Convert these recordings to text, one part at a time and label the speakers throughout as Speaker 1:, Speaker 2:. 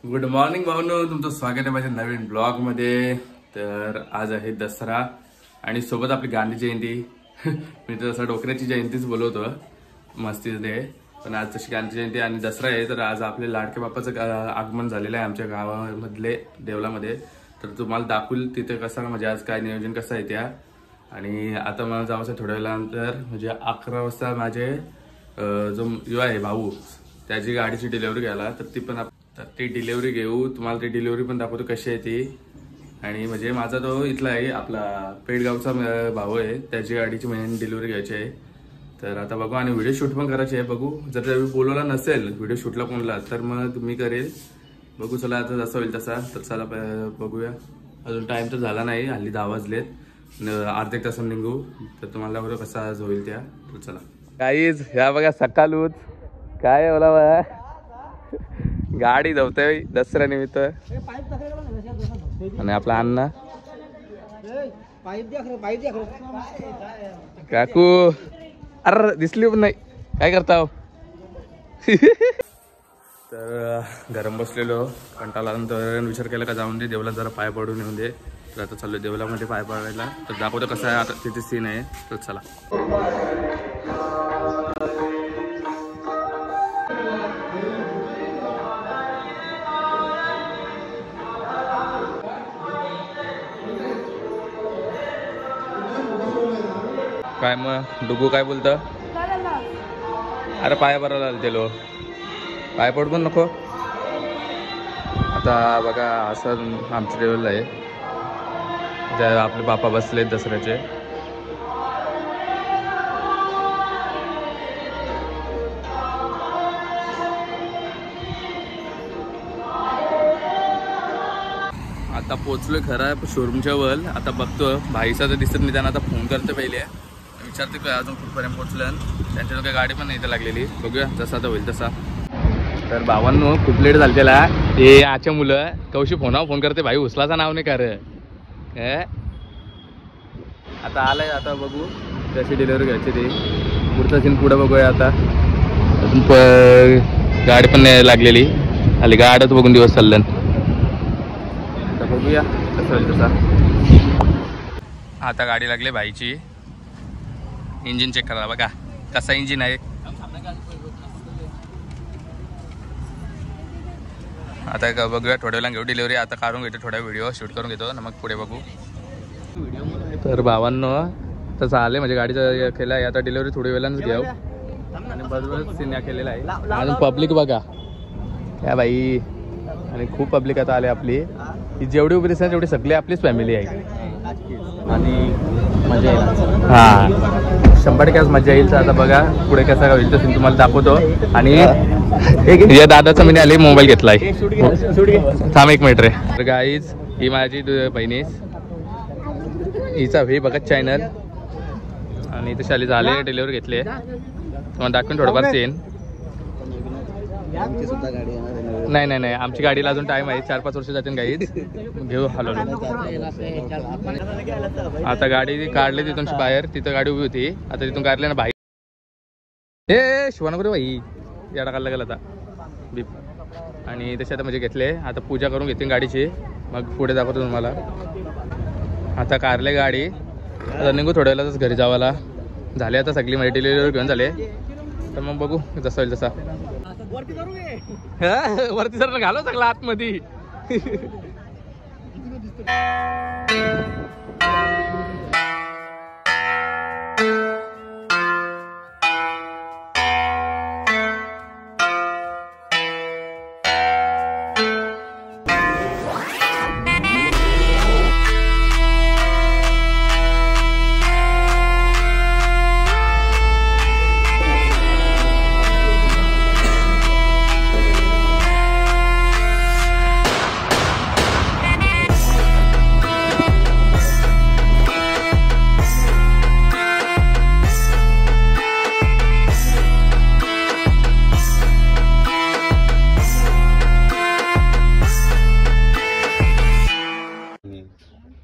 Speaker 1: Good morning भाऊनो, तुमचं स्वागत आहे माझ्या नवीन ब्लॉग मध्ये। तर आज आहे दसरा आणि सोबत आपली गांधी जयंती। मी तर असं डोकऱ्याची जयंतीच बोलवतो, मस्तीच डे, पण आज तशी गांधी जयंती आणि दसरा आहे। तर आज आपले लाडके बाप्पाचं आगमन झालेलं आहे आमच्या गावामधले देवलामध्ये। तर तुम्हाला दाखवल तिथे कसं म्हणजे आज काय नियोजन कसं आहे त्या। आणि आता मला जावंसं थोड्या वेळानंतर म्हणजे 11 वाजता माझे जो युवा आहे भाऊ त्याची गाडीची डिलिव्हरी घ्यायला, तर ती पण तर ती डिलिव्हरी घेऊ, तुम्हाला ती डिलिव्हरी पण दाखवतो कशी आहे ती। आणि म्हणजे माझा तो इथला आहे आपला पेडगावचा भाऊ आहे, त्याची गाडीची मेन डिलिव्हरी घ्यायची आहे। तर आता बघू आणि व्हिडिओ शूट पण करायची आहे, बघू जर त्यावेळी बोलवला नसेल व्हिडिओ शूटला कोणला तर मग मी करेल, बघू चला आता जसं होईल तसा। तर चला बघूया, अजून टाइम तर झाला नाही, हल्ली 10 वाजलेत, अर्धे तासाने निघू। तर तुम्हाला बघू कसा आज होईल त्या। तर चला गाईज, ह्या बघा सकाळूच काय बोला बघा गाडी धावतोय दसऱ्या निमित्त। आणि आपला अण्णा काकू अरे दिसली पण नाही, काय करता? तर गरम बसलेलो, कंटाळा आल्यानंतर विचार केला का जाऊन दे देवला जरा पाय पडून येऊन दे। तर आता चाललो देवलामध्ये पाय पडायला, तर दाखवतो कसं आहे आता तिथे सीन आहे। तर चला काय मग डुगू काय बोलतं? अरे पाय भरायला गेलो, पाय पड पण नको। आता बघा असं आमच्या देवला आहे, ज्या आपले बाप्पा बसले दसऱ्याचे। आता पोचलोय खरं शोरूमच्या वर, आता बघतो भाईचा तर दिसत नाही, त्यांना आता फोन करते पहिले, विचारते काय अजून कुठपर्यंत पोहोचलं। त्यांच्या काही गाडी पण नाही इथं लागलेली, बघूया जसा आता होईल तसा। तर भावांनो खूप लेट झालं त्याला, हे आजच्या मुलं कौशी फोन करते, भाई उचलाचा नाव नाही कर। आता आलाय, आता बघू कशी डिलिव्हरी घ्यायची ती, पुढचा सीन पुढं बघूया। आता अजून गाडी पण नाही लागलेली, आली गाडच बघून दिवस चाललं। आता बघूया कसं होईल तसा। आता गाडी लागली भाईची, इंजिन चेक करा बघा कसा इंजिन आहे। आता बघूया थोड्या वेळा घेऊ डिलिव्हरी, आता काढून घेतो थोडा व्हिडिओ शूट करून घेतो ना, मग पुढे बघू। तर भावांनो तसं आले म्हणजे गाडीचा केला आहे, आता डिलिव्हरी थोडी वेळानंच घ्याव आणि बरोबर सिन्या केलेला आहे। अजून पब्लिक बघा या बाई, आणि खूप पब्लिक आता आले आपली, ही जेवढी उभी दिसणार तेवढी सगळी आपलीच फॅमिली आहे आणि मजा येईल। हा 100% मजा येईल। आता बघा पुढे कसा होईल तर तुम्हाला दाखवतो। आणि या दादाचा मी आले मोबाईल घेतलाय, थांब एक मिनिट रे। तर गाईज ही माझी बहिणी, हिचा व्ही बघत चॅनल, आणि इथे शाली झाले डिलिव्हरी घेतली, तुम्हाला दाखवून थोडंफार सीन। नाही नाही नाही, आमची गाडीला अजून टाइम आहे, 4-5 वर्ष जातील गाईज, घेऊ हलवलो। आता गाडी काढली तिथून बाहेर, तिथं गाडी उभी होती, आता तिथून काढली ना बाई, हे शिवानगुरे बाई याडा काढला गेला आता बीप। आणि तसे आता म्हणजे घेतले, आता पूजा करून घेतली गाडीची, मग पुढे दाखवतो तुम्हाला। आता कारले गाडी, आता निघू थोड्या वेळातच घरी जावाला, झाले आता सगळी माझी डिलिव्हरी घेऊन झाले, तर मग बघू जसं होईल तसा। वरती सर घालो सगळं आतमध्ये।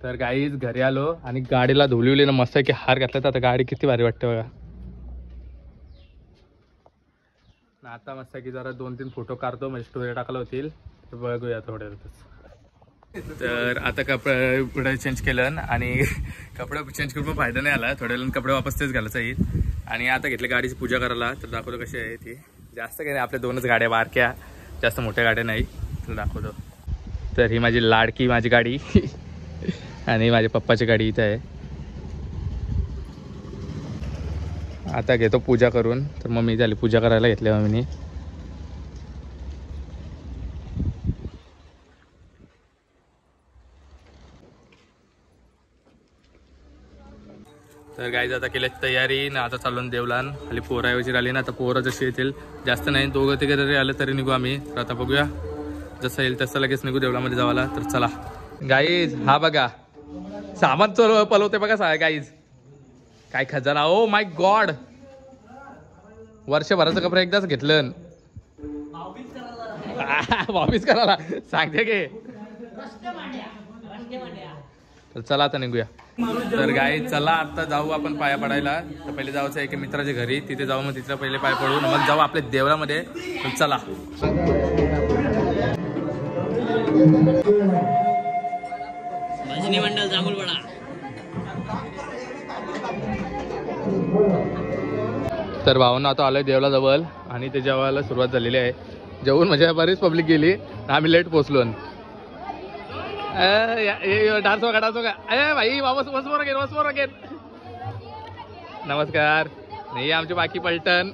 Speaker 1: तर गाईज घरी आलो आणि गाडीला धुलिवली ना मस्त की हार घातला, तर आता गाडी किती भारी वाटते बघा। आता मस्त की जरा 2-3 फोटो काढतो, म्हणजे स्टोरी टाकला होतील, बघूया थोड्यातच. तर आता कपडे चेंज केलं आणि कपडे चेंज करून पण फायदा नाही आला. थोड्या वेळानं कपडे वापस तेच घालायचं आहेत. आणि आता घेतले गाडीची पूजा करायला. तर दाखवतो कशी आहे ती. जास्त काही नाही, आपल्या 2च गाड्या बारक्या, जास्त मोठ्या गाड्या नाही. तर दाखवतो. तर ही माझी लाडकी माझी गाडी आणि माझ्या पप्पाची गाडी इथं आहे. आता घेतो पूजा करून. तर मम्मी झाली पूजा करायला घेतली मम्मीने. तर गाईज आता केली तयारी ना. आता चालून देवलान. खाली पोराऐवजी आली ना. आता पोरं जशी येतील, जास्त नाही 2-3 जरी आलं तरी निघू आम्ही. तर आता बघूया जसं येईल तसं लगेच निघू देवळामध्ये जावाला. तर चला गाईज. हा बघा सामान पलवते बघा गाईज. काय खजाना. Oh my God. वर्षभराचं कपडे एकदाच घेतलं. वापिस करायला सांगते की. तर चला आता निघूया. तर गाईज चला आता जाऊ आपण पाया पडायला. तर पहिले जायचं एका मित्राच्या घरी. तिथे जाऊ, मग तिथं पहिले पाय पडू, मग जाऊ आपल्या देवळामध्ये. तर चला.
Speaker 2: भजनी मंडळ जांभूळवाडा.
Speaker 1: तर भावना आता आलोय देवळाजवळ आणि ते जेवायला सुरुवात झालेली आहे. जेवून म्हणजे बरीच पब्लिक गेली, आम्ही लेट पोचलो. डान्स बघा. भाई वापस वसवर अगेन. नमस्कार. नाही आमची बाकी पलटण.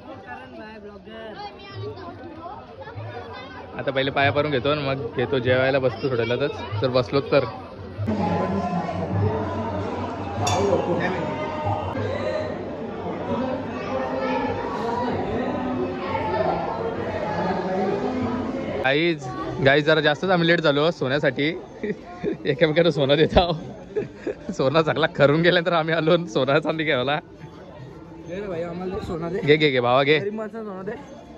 Speaker 1: आता पहिले पाया पडून घेतो, मग घेतो जेवायला बसतो थोड्यालाच. तर बसलो तर गाईज जरा जास्तच आम्ही लेट झालो सोन्यासाठी. एकामेकांना सोनं देत आहो. सोना चांगला खरून गेल्या तर आम्ही आलो सोना चांदी घ्यायला. घे भावा घे.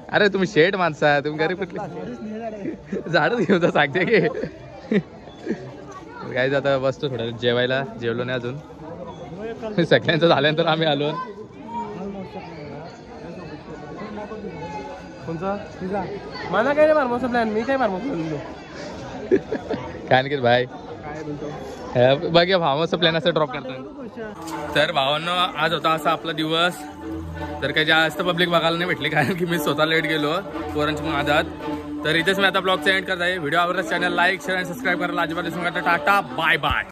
Speaker 1: अरे तुम्ही शेठ माणसं आहे, तुम्ही गरीब कुठले झाडच घेऊन जा सांगते की. गाईज आता बसतो थोड्या जेवायला. जेवलो नाही अजून. सगळ्यांचं झाल्यानंतर आम्ही आलो.
Speaker 3: मला काय नाही मारमोसा प्लॅन. मी काय मारमोसा
Speaker 1: काय नाही भाई. बघ या भावाचा प्लॅन असं ड्रॉप करतो. तर भावांनो आज होता असा आपला दिवस. तर काही जास्त पब्लिक बघायला नाही भेटली, कारण की मी स्वतः लेट गेलो पोरांच्या माझ्यात. तर इथेच मी आता ब्लॉगचा एंड करत आहे. व्हिडिओ आवडल्यास चॅनल लाईक शेअर आणि सबस्क्राईब करायला अजिबात विसरू नका. Tata bye bye.